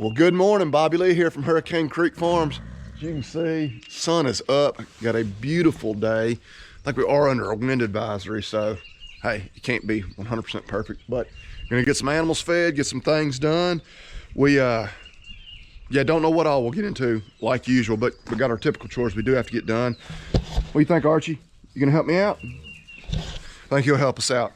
Well, good morning. Bobby Lee here from Hurricane Creek Farms. As you can see, sun is up. Got a beautiful day. I think we are under a wind advisory, so hey, you can't be 100% perfect, but we're gonna get some animals fed, get some things done. We don't know what all we'll get into like usual, but we got our typical chores we do have to get done. What do you think, Archie? You gonna help me out? I think he'll help us out.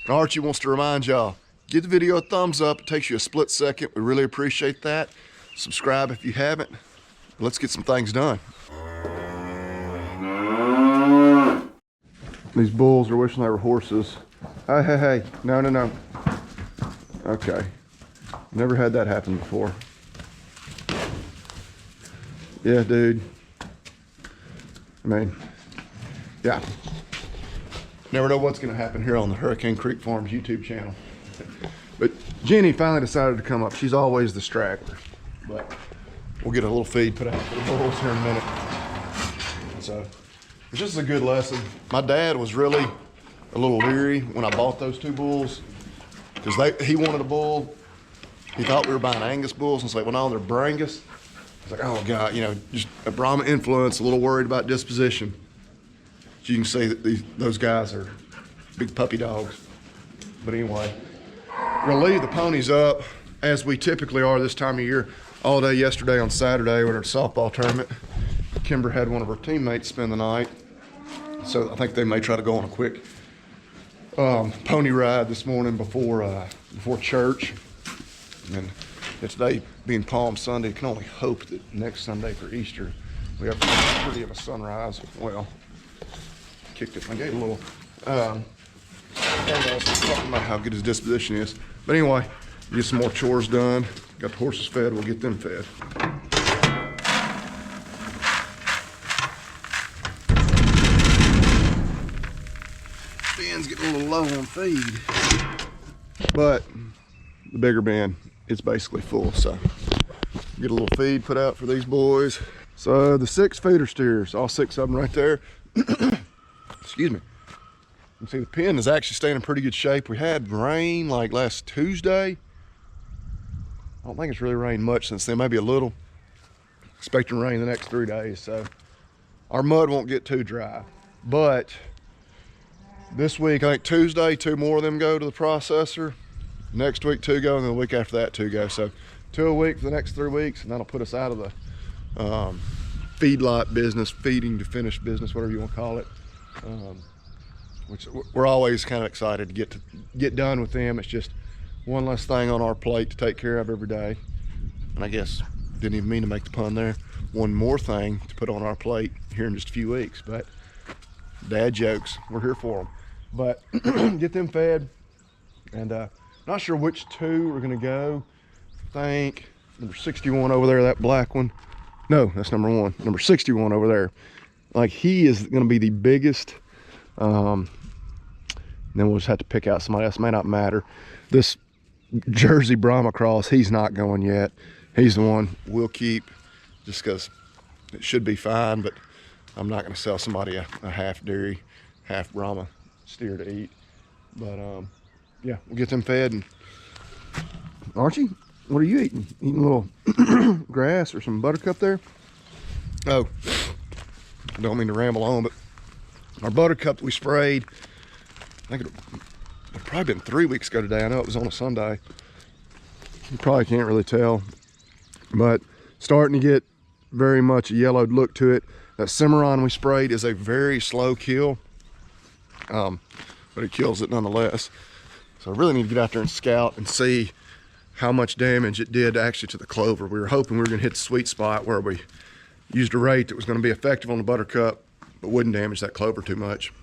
And Archie wants to remind y'all, give the video a thumbs up. It takes you a split second. We really appreciate that. Subscribe if you haven't. Let's get some things done. These bulls are wishing they were horses. Hey. No. Okay. Never had that happen before. Yeah, dude. I mean, yeah. Never know what's gonna happen here on the Hurricane Creek Farms YouTube channel. But Jenny finally decided to come up. She's always the straggler. But we'll get a little feed put out for the bulls here in a minute. So it's just a good lesson. My dad was really a little leery when I bought those two bulls because he wanted a bull. He thought we were buying Angus bulls, and it's like, well, no, they're Brangus. It's like, oh God, just a Brahma influence, a little worried about disposition. As you can see, that those guys are big puppy dogs. But anyway, we're gonna leave the ponies up as we typically are this time of year. All day yesterday on Saturday, we were at a softball tournament. Kimber had one of her teammates spend the night. So I think they may try to go on a quick pony ride this morning before church. And today being Palm Sunday, I can only hope that next Sunday for Easter, we have pretty of a sunrise. Well, kicked it, I gave it a little, talking about how good his disposition is. But anyway, get some more chores done. Got the horses fed, we'll get them fed. Ben's getting a little low on feed. But the bigger bin, it's basically full, so get a little feed put out for these boys. So the 6 feeder steers, all 6 of them right there. Excuse me. You can see the pen is actually staying in pretty good shape. We had rain like last Tuesday. I don't think it's really rained much since then, maybe a little. Expecting rain the next 3 days, so our mud won't get too dry. But this week, I think Tuesday, 2 more of them go to the processor. Next week, 2 go, and then the week after that, 2 go. So 2 a week for the next 3 weeks, and that'll put us out of the feedlot business, feeding to finish business, whatever you want to call it. Which we're always kind of excited to get done with them. It's just one less thing on our plate to take care of every day. And I guess didn't even mean to make the pun there. One more thing to put on our plate here in just a few weeks, but dad jokes, we're here for them. But get them fed, and not sure which 2 are gonna go. I think number 61 over there, that black one. No, that's number 1. Number 61 over there. Like, he is gonna be the biggest. Then we'll just have to pick out somebody else. It may not matter. This Jersey Brahma cross, he's not going yet. He's the one we'll keep just because it should be fine, but I'm not going to sell somebody a half dairy, half Brahma steer to eat. But yeah, we'll get them fed. And Archie, what are you eating? Eating a little grass or some buttercup there? Oh, I don't mean to ramble on, but our buttercup that we sprayed, I think it probably been 3 weeks ago today. I know it was on a Sunday. You probably can't really tell, but starting to get very much a yellowed look to it. That Cimarron we sprayed is a very slow kill, but it kills it nonetheless. So I really need to get out there and scout and see how much damage it did actually to the clover. We were hoping we were gonna hit the sweet spot where we used a rate that was gonna be effective on the buttercup, but wouldn't damage that clover too much.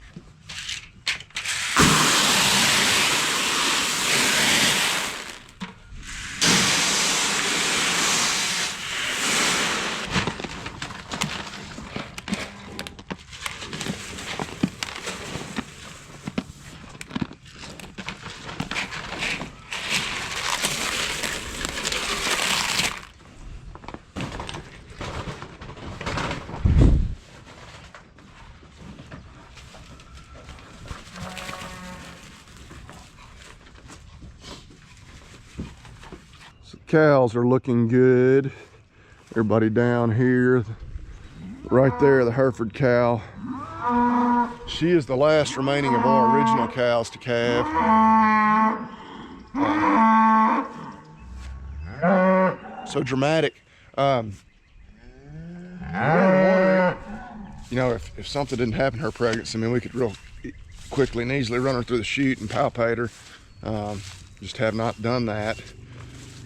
cows are looking good. Everybody down here, right there, the Hereford cow. She is the last remaining of our original cows to calve. So dramatic. You know, if something didn't happen to her pregnancy, I mean, we could real quickly and easily run her through the chute and palpate her. Just have not done that.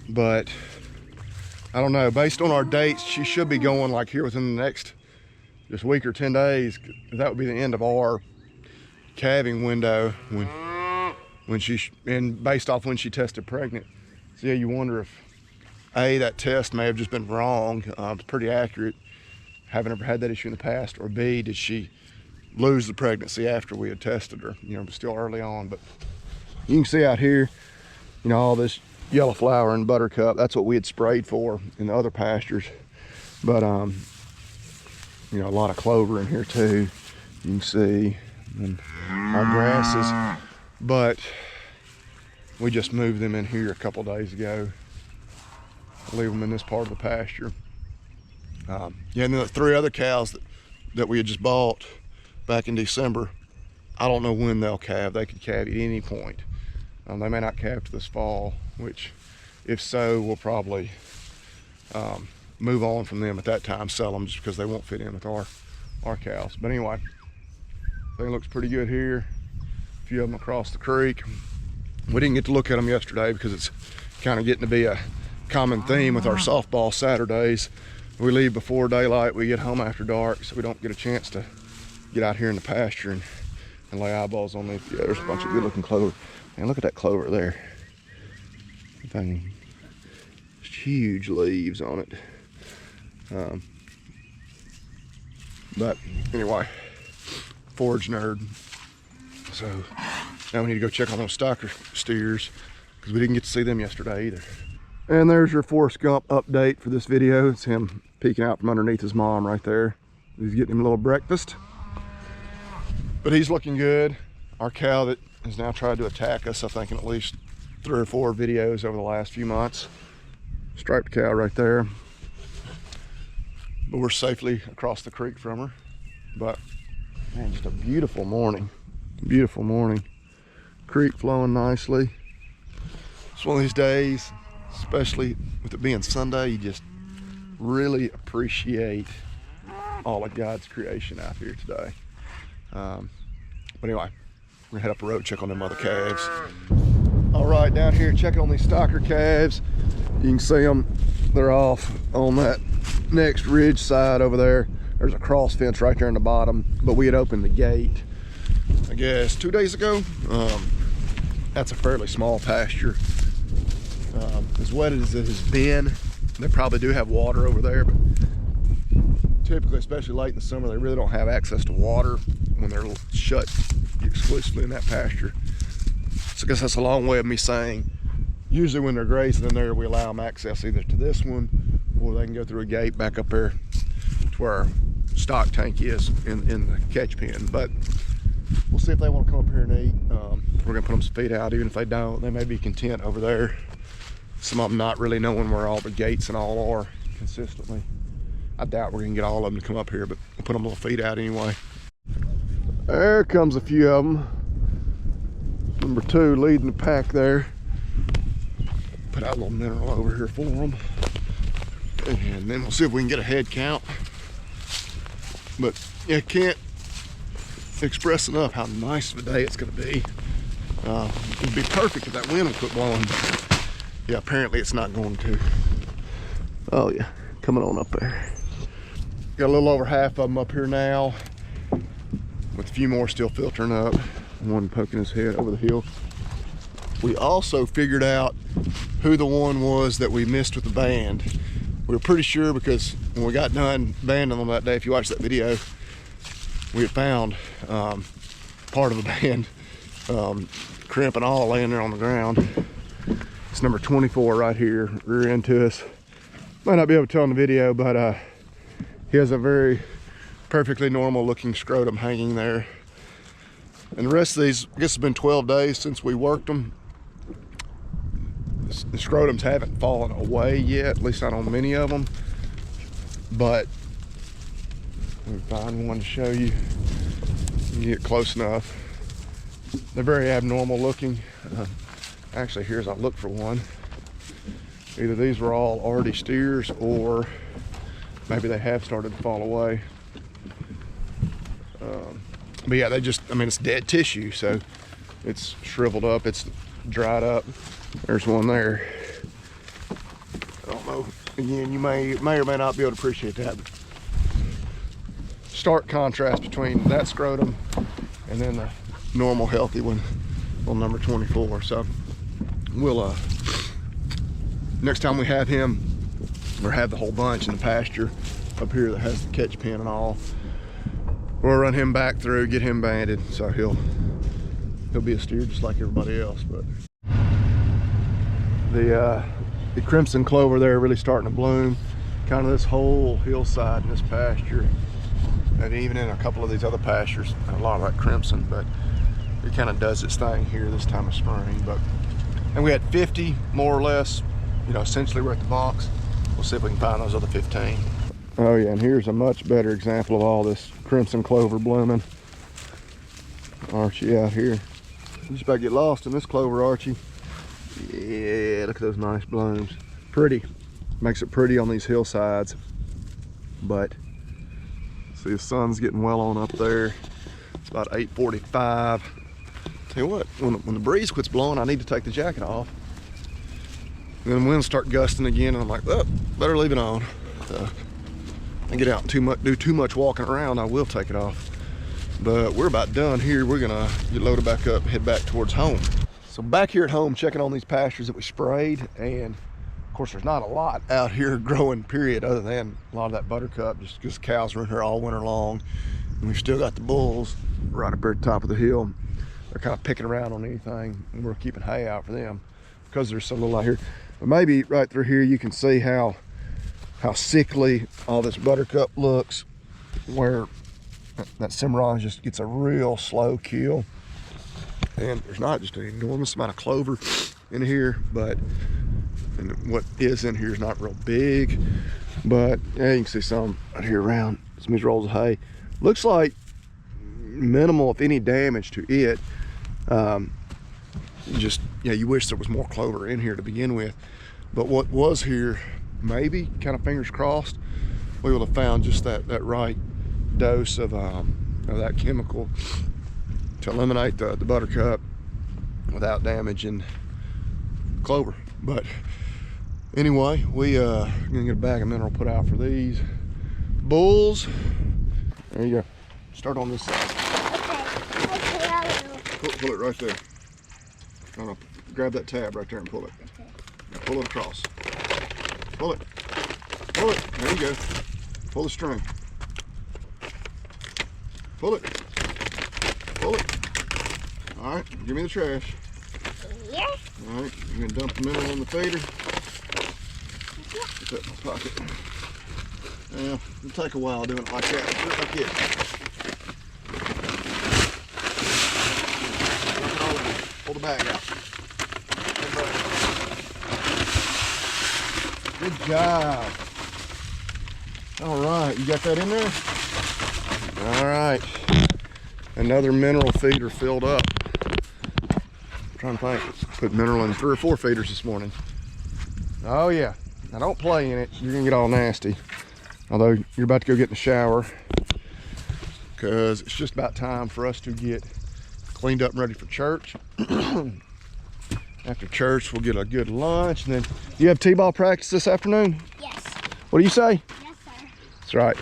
But I don't know, based on our dates, she should be going like here within the next just week or 10 days. That would be the end of our calving window when she, and based off when she tested pregnant. So yeah, you wonder if A, that test may have just been wrong. It's pretty accurate, having ever had that issue in the past, or B, did she lose the pregnancy after we had tested her? You know, still early on. But you can see out here, you know, all this yellow flower and buttercup, that's what we had sprayed for in the other pastures. But you know, a lot of clover in here too, you can see, and our grasses. But we just moved them in here a couple days ago, leave them in this part of the pasture. Yeah, and then the 3 other cows that we had just bought back in December, I don't know when they'll calve. They could calve at any point. They may not calve to this fall, which, if so, we'll probably move on from them at that time, sell them, just because they won't fit in with our cows. But anyway, thing looks pretty good here. A few of them across the creek. We didn't get to look at them yesterday because it's kind of getting to be a common theme with our softball Saturdays. We leave before daylight, we get home after dark, so we don't get a chance to get out here in the pasture and lay eyeballs on these. Yeah, there's a bunch of good looking clover. Man, look at that clover there. Thing, huge leaves on it. But anyway, forage nerd. So now we need to go check on those stocker steers because we didn't get to see them yesterday either. And there's your Forrest Gump update for this video. It's him peeking out from underneath his mom right there. He's getting him a little breakfast. But he's looking good. Our cow that has now tried to attack us, I think, in at least 3 or 4 videos over the last few months. Striped cow right there. But we're safely across the creek from her. But man, just a beautiful morning. Beautiful morning. Creek flowing nicely. It's one of these days, especially with it being Sunday, you just really appreciate all of God's creation out here today. But anyway, we're gonna head up the road, check on them other calves. All right, down here checking on these stocker calves. You can see them, they're off on that next ridge side over there. There's a cross fence right there in the bottom, but we had opened the gate, I guess 2 days ago. That's a fairly small pasture. As wet as it has been, they probably do have water over there, but typically, especially late in the summer, they really don't have access to water when they're shut exclusively in that pasture. So I guess that's a long way of me saying, usually when they're grazing in there, we allow them access either to this one, or they can go through a gate back up there to where our stock tank is in the catch pen. But we'll see if they want to come up here and eat. We're gonna put them some feed out. Even if they don't, they may be content over there. Some of them not really knowing where all the gates and all are consistently. I doubt we're gonna get all of them to come up here, but we'll put them a little feed out anyway. There comes a few of them. Number 2 leading the pack there. Put out a little mineral over here for them. And then we'll see if we can get a head count. But yeah, can't express enough how nice of a day it's gonna be. It'd be perfect if that wind would quit blowing. Yeah, apparently it's not going to. Oh yeah, coming on up there. Got a little over half of them up here now, with a few more still filtering up. One poking his head over the hill. We also figured out who the one was that we missed with the band. We were pretty sure because when we got done banding them that day, if you watched that video, we had found part of the band, crimp and all, laying there on the ground. It's number 24 right here, rear end to us. Might not be able to tell in the video, but he has a very perfectly normal looking scrotum hanging there. And the rest of these, I guess it's been 12 days since we worked them. the scrotums haven't fallen away yet, at least not on many of them. But let me find one to show you. You get close enough. They're very abnormal looking. Actually, here's I look for one. Either these were all already steers, or maybe they have started to fall away. But yeah, I mean, it's dead tissue, so it's shriveled up, it's dried up. There's one there. I don't know. Again, you may or may not be able to appreciate that. Stark contrast between that scrotum and then the normal healthy one on number 24. So we'll next time we have him, or have the whole bunch in the pasture up here that has the catch pen and all, we'll run him back through, get him banded, so he'll be a steer just like everybody else. But the crimson clover there really starting to bloom, kind of this whole hillside in this pasture, and even in a couple of these other pastures, a lot of that crimson. But it kind of does its thing here this time of spring. But and we had 50 more or less, you know, essentially we're at the box. We'll see if we can find those other 15. Oh yeah, and here's a much better example of all this crimson clover blooming. Archie out here. You just about to get lost in this clover, Archie. Yeah, look at those nice blooms. Pretty. Makes it pretty on these hillsides. But see, the sun's getting well on up there. It's about 8:45. Tell you what, when the breeze quits blowing, I need to take the jacket off. And then the winds start gusting again, and I'm like, oh, better leave it on. And get out and do too much walking around, I will take it off. But we're about done here. We're gonna get loaded back up, head back towards home. So back here at home, checking on these pastures that we sprayed, and of course there's not a lot out here growing, period, other than a lot of that buttercup, just because cows are in here all winter long. And we've still got the bulls right up there at the top of the hill. They're kind of picking around on anything, and we're keeping hay out for them because there's so little out here. But maybe right through here you can see how sickly all this buttercup looks, where that cimarron just gets a real slow kill. And there's not just an enormous amount of clover in here, but and what is in here is not real big. But yeah, you can see some right here around some of these rolls of hay. Looks like minimal, if any, damage to it. Just, yeah, you wish there was more clover in here to begin with. But what was here, maybe, kind of fingers crossed, we would have found just that right dose of that chemical to eliminate the buttercup without damaging clover. But anyway, we gonna get a bag of mineral put out for these bulls. There you go. Start on this side. Okay. Pull it right there. No, grab that tab right there and pull it. Now pull it across. Pull it. Pull it. There you go. Pull the string. Pull it. Pull it. All right, give me the trash. Yeah. All right, you're gonna dump the mineral in the feeder. Yeah. Put that in my pocket. Yeah, it'll take a while doing it like that. Do it like this. Pull the bag out. Good job. All right, you got that in there? All right. Another mineral feeder filled up. I'm trying to think. Put mineral in 3 or 4 feeders this morning. Oh yeah. Now don't play in it. You're gonna get all nasty. Although you're about to go get in the shower, because it's just about time for us to get cleaned up and ready for church. After church, we'll get a good lunch, and then you have t-ball practice this afternoon? Yes. What do you say? Yes, sir. That's right.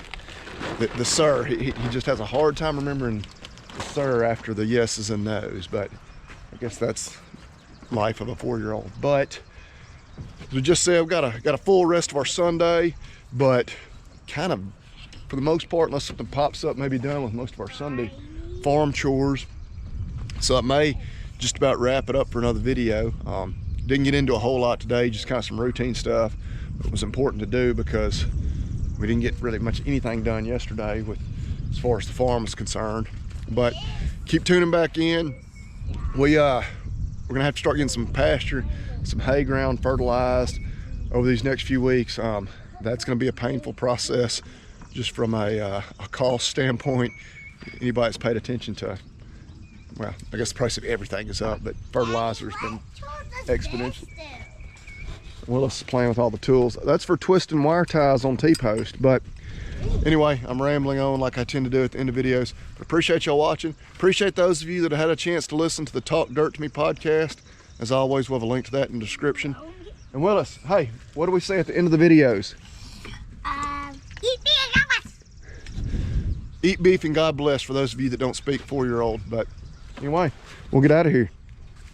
The sir, he just has a hard time remembering the sir after the yeses and nos, but I guess that's life of a 4-year-old. But as we just said, we've got a full rest of our Sunday, but kind of, for the most part, unless something pops up, maybe done with most of our Sunday farm chores. So it may just about wrap it up for another video. Didn't get into a whole lot today, just kind of some routine stuff. It was important to do because we didn't get really much anything done yesterday with as far as the farm is concerned. But keep tuning back in. We're gonna have to start getting some pasture some hay ground fertilized over these next few weeks. That's going to be a painful process just from a cost standpoint. Anybody that's paid attention to, well, I guess the price of everything is up, but fertilizer's been exponential. Willis is playing with all the tools. That's for twisting wire ties on T-post. But anyway, I'm rambling on like I tend to do at the end of videos. But appreciate y'all watching. Appreciate those of you that had a chance to listen to the Talk Dirt to Me podcast. As always, we'll have a link to that in the description. And Willis, hey, what do we say at the end of the videos? Eat beef and God bless. Eat beef and God bless for those of you that don't speak 4-year-old. But anyway, we'll get out of here.